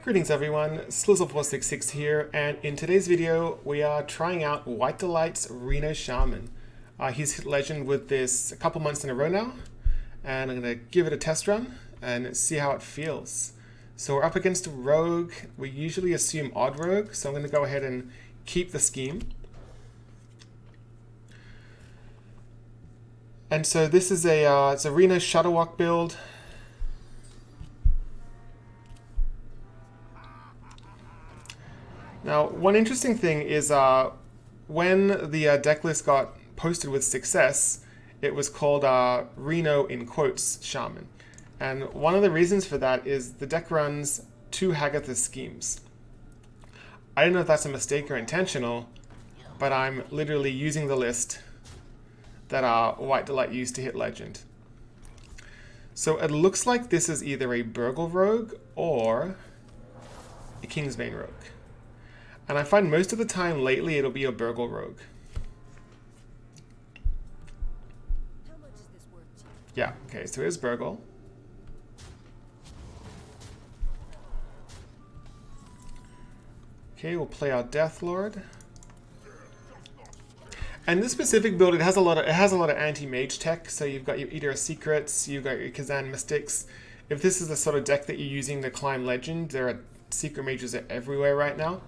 Greetings everyone, Slizzle466 here, and in today's video we are trying out WhiteDelight's Reno Shaman. He's hit legend with this a couple months in a row now, and I'm going to give it a test run and see how it feels. So we're up against a rogue. We usually assume odd rogue, so I'm going to go ahead and keep the scheme. And so this is it's a Reno Shutterwalk build. Now, one interesting thing is when the deck list got posted with success, it was called Reno in quotes Shaman. And one of the reasons for that is the deck runs 2 Hagatha schemes. I don't know if that's a mistake or intentional, but I'm literally using the list that WhiteDelight used to hit legend. So it looks like this is either a Burgle Rogue or a Kingsbane Rogue. And I find most of the time lately it'll be a Burgle Rogue. How much is this worth to you? Yeah, okay, so here's Burgle. Okay, we'll play our Death Lord. And this specific build, it has a lot of anti-mage tech. So you've got your Eater of Secrets, you've got your Kazan Mystics. If this is the sort of deck that you're using to climb legend, there are Secret Mages everywhere right now.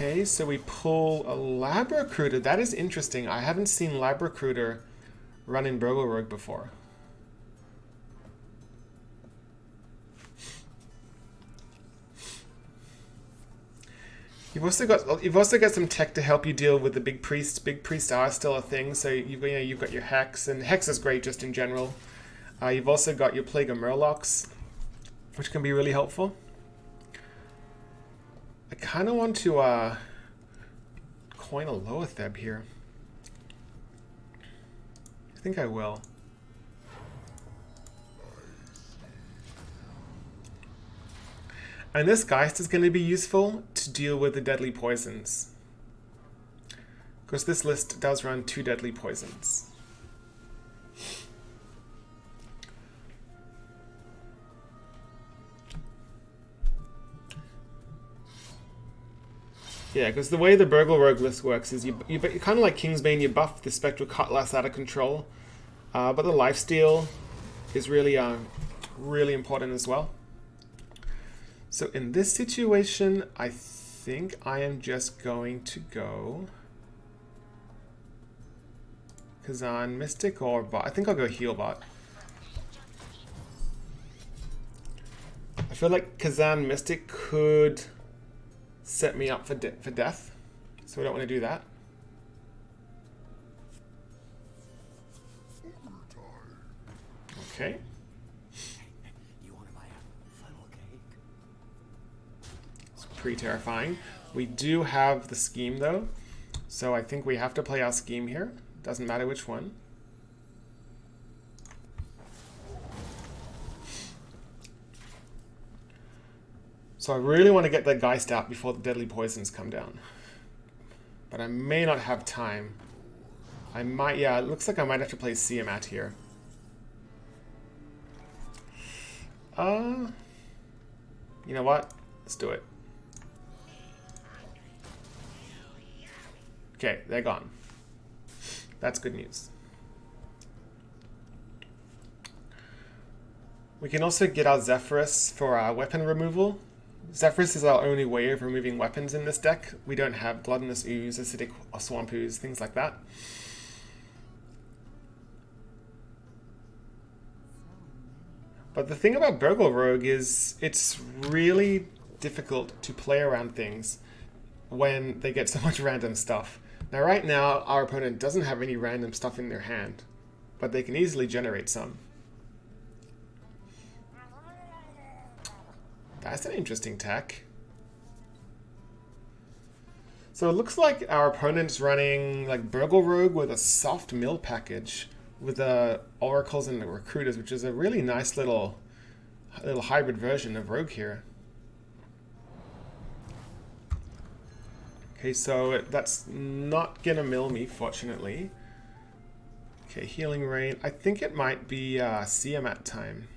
Okay, so we pull a Lab Recruiter. That is interesting. I haven't seen Lab Recruiter run in Burgle Rogue before. You've also got some tech to help you deal with the big priests. Big priests are still a thing, so you've got your Hex, and Hex is great just in general. You've also got your Plague of Murlocs, which can be really helpful. I kind of want to coin a Loatheb here. I think I will. And this Geist is going to be useful to deal with the deadly poisons, because this list does run 2 deadly poisons. Yeah, because the way the Burgle Rogue list works is you kind of like Kingsbane, you buff the Spectral Cutlass out of control, but the lifesteal is really really important as well. So in this situation, I think I am just going to go Kazan Mystic or Bot. I think I'll go Heal Bot. I feel like Kazan Mystic could set me up for death, so we don't want to do that. Okay. You want to buy a funnel cake? It's pretty terrifying. We do have the scheme though, so I think we have to play our scheme here. Doesn't matter which one. So I really want to get that Geist out before the deadly poisons come down. But I may not have time. I might, yeah, it looks like I might have to play Siamat here. You know what? Let's do it. Okay, they're gone. That's good news. We can also get our Zephyrus for our weapon removal. Zephyrus is our only way of removing weapons in this deck. We don't have Gluttonous Ooze, Acidic or Swamp Ooze, things like that. But the thing about Burgle Rogue is it's really difficult to play around things when they get so much random stuff. Now right now, our opponent doesn't have any random stuff in their hand, but they can easily generate some. That's an interesting tech. So it looks like our opponent's running like Burgle Rogue with a soft mill package with the Oracles and the Recruiters, which is a really nice little hybrid version of Rogue here. Okay, so that's not gonna mill me, fortunately. Okay, healing rain. I think it might be Siamat time.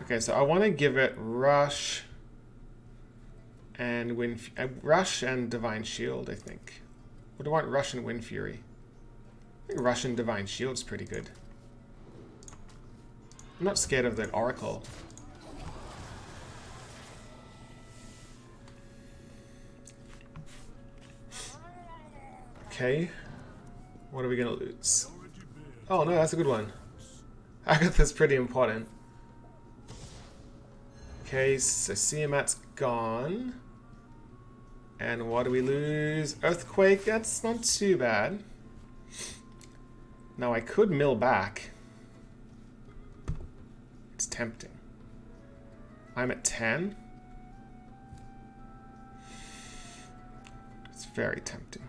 Okay, so I want to give it Rush and Rush and Divine Shield, I think. Or do I want Rush and Wind Fury? I think Rush and Divine Shield's pretty good. I'm not scared of the Oracle. Okay. What are we gonna lose? Oh no, that's a good one. Agatha's pretty important. Okay, so Siamat's gone. And what do we lose? Earthquake, that's not too bad. Now I could mill back. It's tempting. I'm at 10. It's very tempting.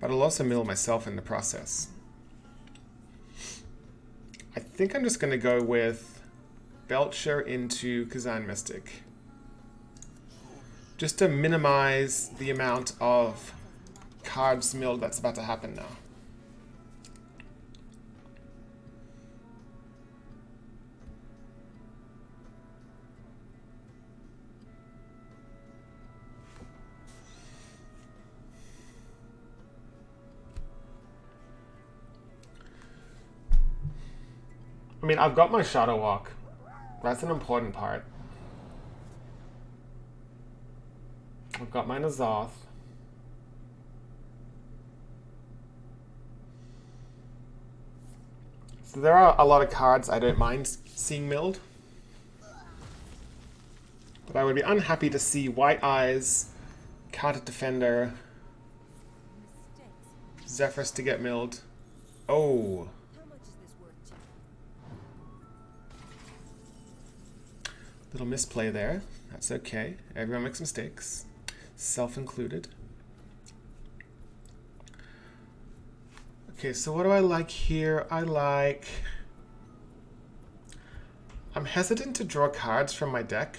But I'll also mill myself in the process. I think I'm just going to go with Belcher into Kazan Mystic. Just to minimize the amount of cards milled that's about to happen now. I mean, I've got my Shadow Walk. That's an important part. I've got my N'Zoth. So there are a lot of cards I don't mind seeing milled. But I would be unhappy to see White Eyes, Card Defender, Zephyrus to get milled. Oh. How much is this worth to you? Little misplay there. That's okay. Everyone makes mistakes. Self included. Okay, so what do I like here? I'm hesitant to draw cards from my deck.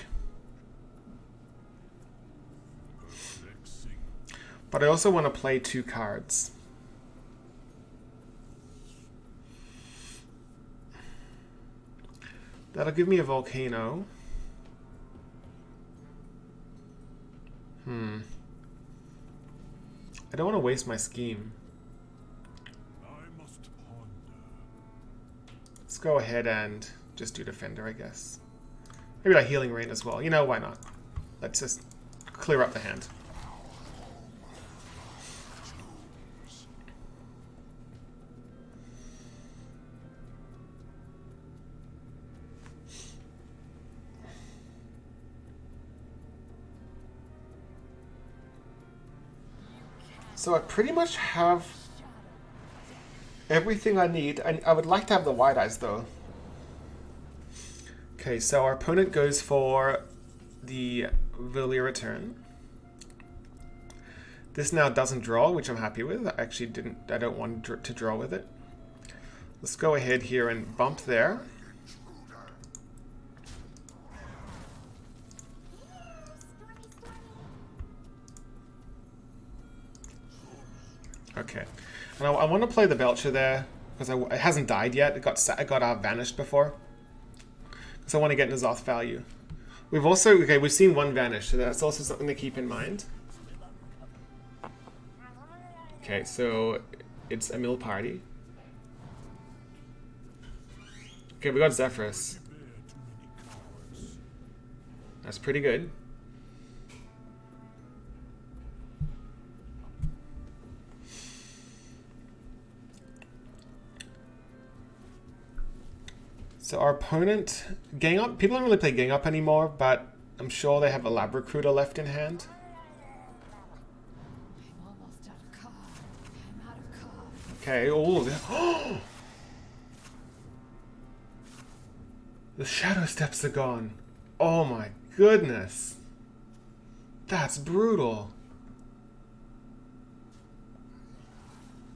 But I also want to play 2 cards. That'll give me a Volcano. I don't want to waste my scheme. Let's go ahead and just do Defender, I guess. Maybe like Healing Rain as well. You know, why not? Let's just clear up the hand. So I pretty much have everything I need. I would like to have the White Eyes though. Okay, so our opponent goes for the Villia Return. This now doesn't draw, which I'm happy with. I don't want to draw with it. Let's go ahead here and bump there. Okay, and I want to play the Belcher there because it hasn't died yet. It got vanished before, so I want to get N'Zoth value. We've seen one vanish, so that's also something to keep in mind. Okay, so it's a mill party. Okay, we got Zephyrus. That's pretty good. So our opponent, Gang Up, people don't really play Gang Up anymore, but I'm sure they have a Lab Recruiter left in hand. I'm almost out of cards. I'm out of cards. Okay, oh, the Shadow Steps are gone. Oh my goodness. That's brutal.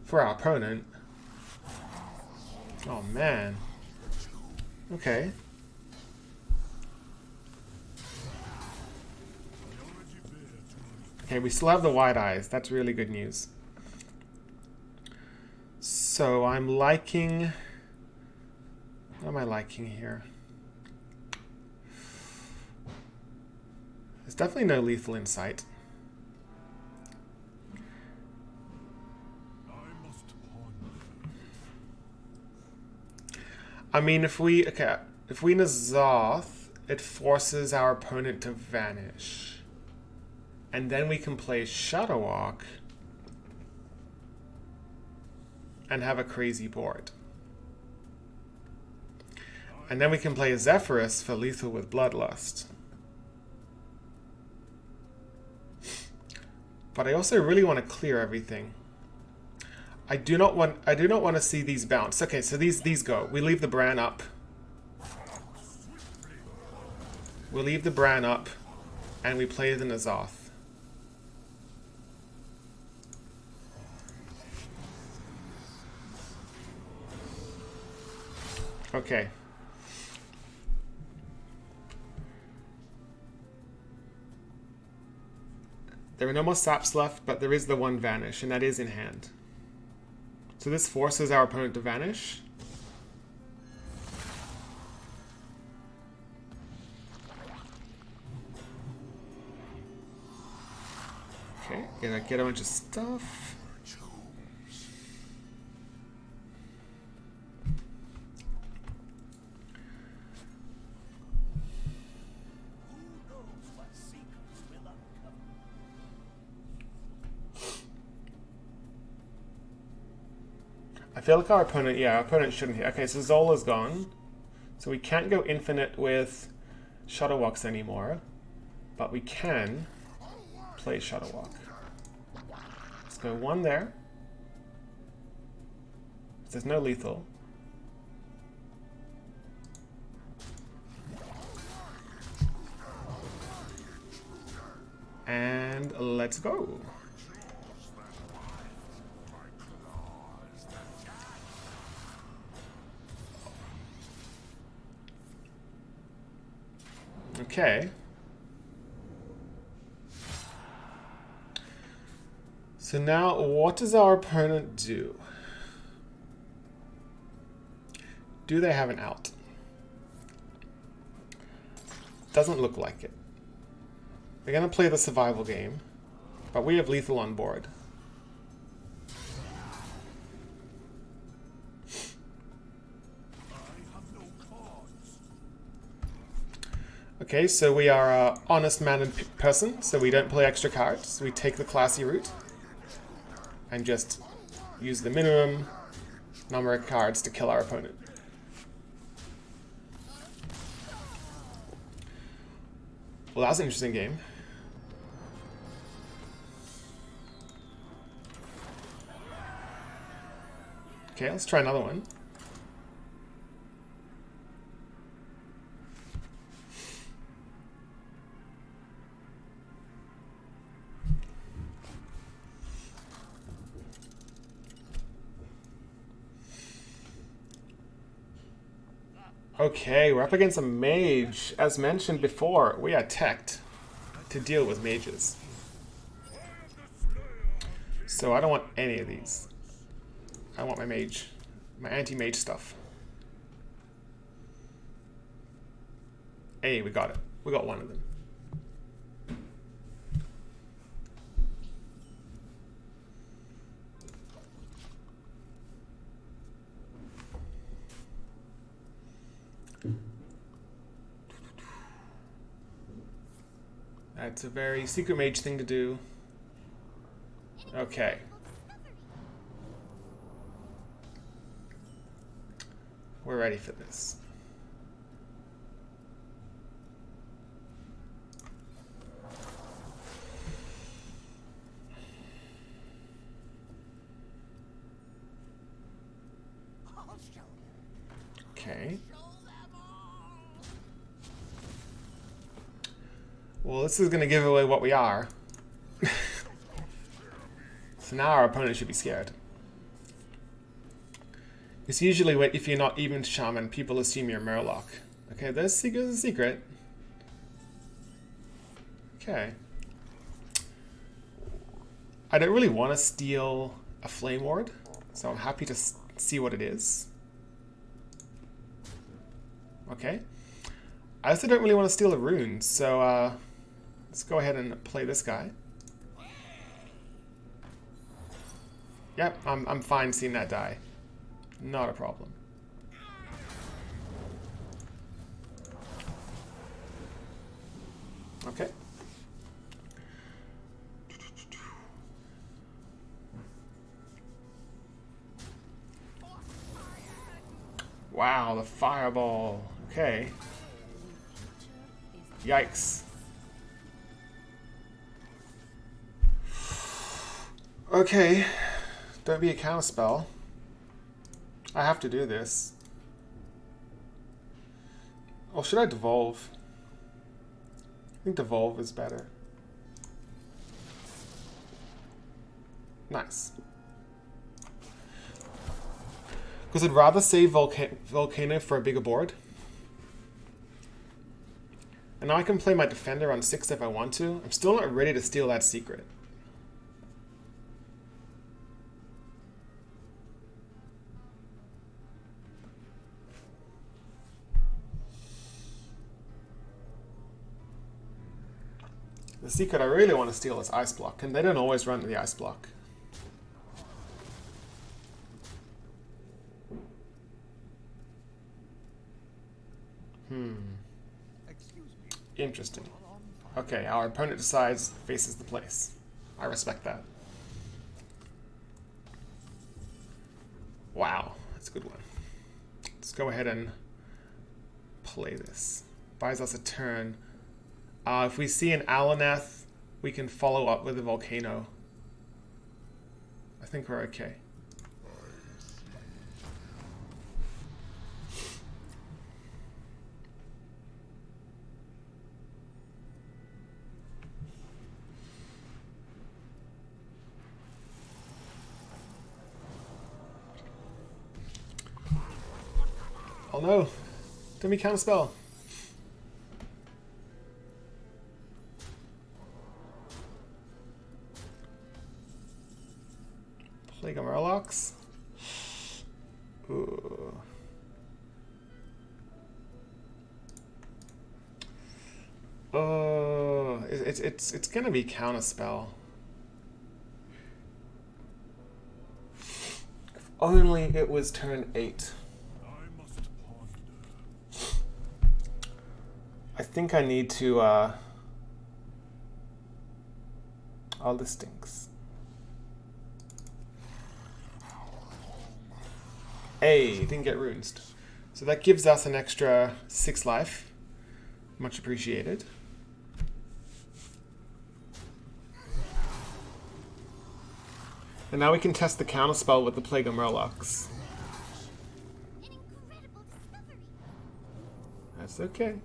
For our opponent. Oh man. Okay. Okay, we still have the wide eyes. That's really good news. So I'm liking... What am I liking here? There's definitely no lethal in sight. I mean, if we Nazoth, it forces our opponent to vanish. And then we can play Shadow Walk and have a crazy board. And then we can play Zephyrus for lethal with Bloodlust. But I also really want to clear everything. I do not want to see these bounce. Okay, so these go. We leave the Bran up. We leave the Bran up and we play the Nazoth. Okay. There are no more saps left, but there is the one vanish, and that is in hand. So this forces our opponent to vanish. Okay, gonna get a bunch of stuff. I feel like our opponent shouldn't hit. Okay, so Zola's gone. So we can't go infinite with Shadow Walks anymore. But we can play Shadow Walk. Let's go one there. There's no lethal. And let's go. Okay. So now, what does our opponent do? Do they have an out? Doesn't look like it. They're going to play the survival game, but we have lethal on board. Okay, so we are an honest man and person, so we don't play extra cards. We take the classy route and just use the minimum number of cards to kill our opponent. Well, that was an interesting game. Okay, let's try another one. Okay, we're up against a mage. As mentioned before, we are teched to deal with mages. So I don't want any of these. I want my mage, my anti-mage stuff. Hey, we got it. We got one of them. That's a very Secret Mage thing to do. Okay. We're ready for this. Okay. Well, this is going to give away what we are. So now our opponent should be scared. It's usually if you're not even Shaman, people assume you're Murloc. Okay, there's a secret. Okay. I don't really want to steal a Flame Ward, so I'm happy to see what it is. Okay. I also don't really want to steal a rune, so let's go ahead and play this guy. Yep, I'm fine seeing that die. Not a problem. Okay. Wow, the fireball. Okay. Yikes. Okay. Don't be a counterspell. I have to do this. Or should I devolve? I think devolve is better. Nice. Because I'd rather save Volcano for a bigger board. And now I can play my defender on 6 if I want to. I'm still not ready to steal that secret. The secret I really want to steal is Ice Block, and they don't always run the Ice Block. Interesting. Okay, our opponent decides, faces the place. I respect that. Wow, that's a good one. Let's go ahead and play this. Buys us a turn. If we see an Alaneth, we can follow up with a Volcano. I think we're okay. Oh no! Don't be counterspell. Plague of Murlocs. Ooh. Oh, it's gonna be counterspell. If only it was turn 8. I think I need to, oh, this stinks. Hey, didn't get runes. So that gives us an extra 6 life. Much appreciated. And now we can test the counterspell with the Plague of Murlocs. That's okay.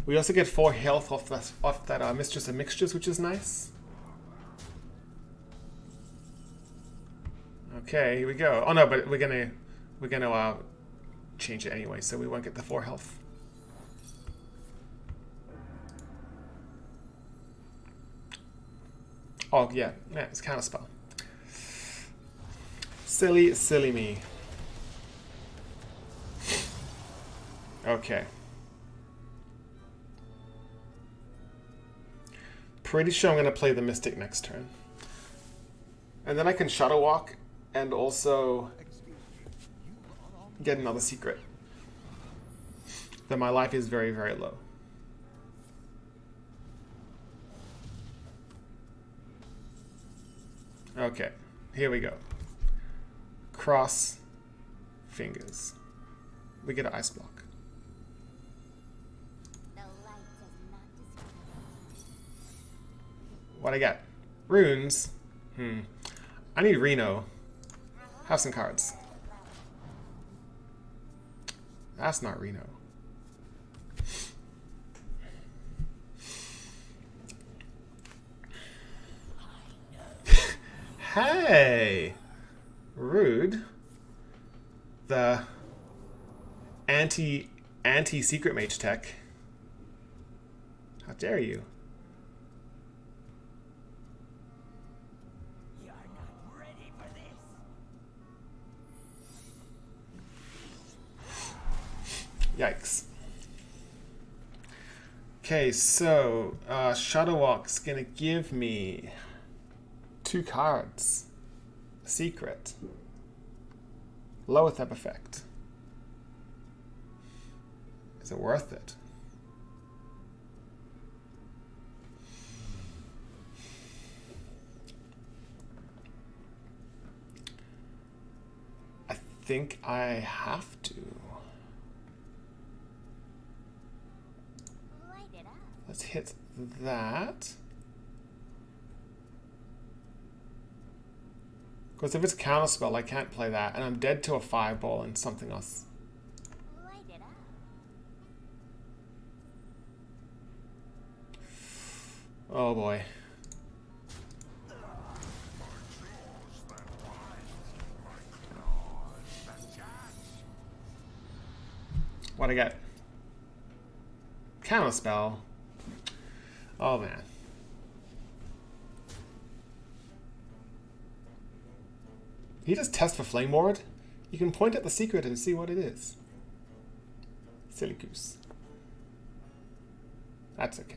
We also get 4 health off that Mistress of Mixtures, which is nice. Okay, here we go. Oh no, but we're gonna change it anyway, so we won't get the 4 health. Oh yeah, it's counterspell. Silly, silly me. Okay. Pretty sure I'm going to play the Mystic next turn. And then I can Shadow Walk and also get another secret. Then my life is very, very low. Okay, here we go. Cross fingers. We get an Ice Block. What I got? Runes. I need Reno. Have some cards. That's not Reno. Hey! Rude. The anti Secret Mage tech. How dare you? Yikes. Okay, so Shadowwalk's gonna give me 2 cards. Secret. Lower-Thep effect. Is it worth it? I think I have to. Let's hit that. Because if it's a counterspell, I can't play that, and I'm dead to a fireball and something else. Oh boy. What'd I get? Counterspell. Oh man. You just test for Flame Ward? You can point at the secret and see what it is. Silly goose. That's okay.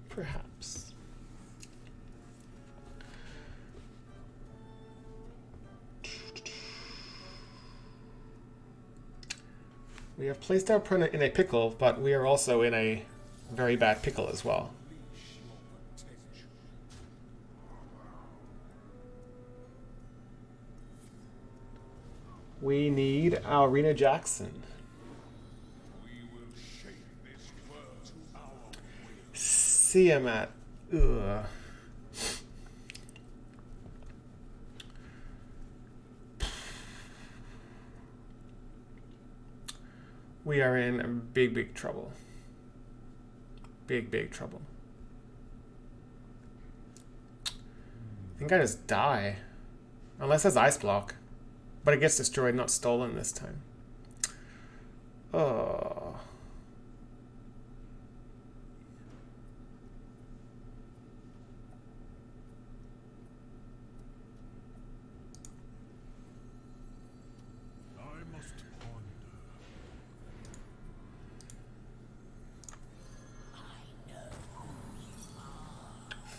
Perhaps. We have placed our opponent in a pickle, but we are also in a very bad pickle as well. We need our Reno Jackson. See him at. Ugh. We are in big, big trouble. Big, big trouble. I think I just die. Unless there's Ice Block. But it gets destroyed, not stolen this time. Oh.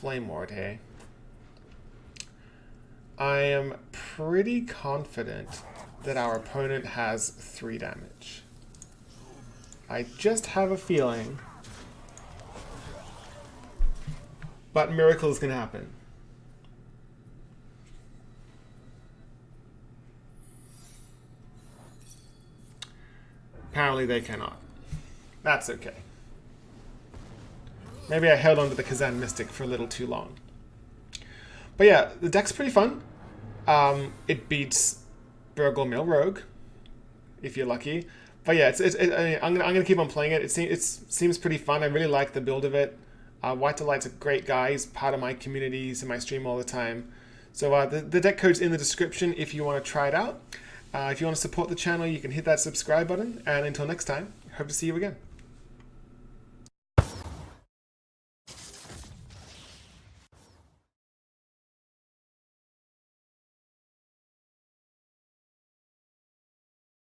Flame Ward, hey? I am pretty confident that our opponent has 3 damage. I just have a feeling. But miracles can happen. Apparently they cannot. That's okay. Maybe I held on to the Kazan Mystic for a little too long. But yeah, the deck's pretty fun. It beats Burgle Mill Rogue, if you're lucky. But yeah, I'm gonna keep on playing it. It seems pretty fun. I really like the build of it. WhiteDelight's a great guy. He's part of my community. He's in my stream all the time. So the deck code's in the description if you want to try it out. If you want to support the channel, you can hit that subscribe button. And until next time, hope to see you again.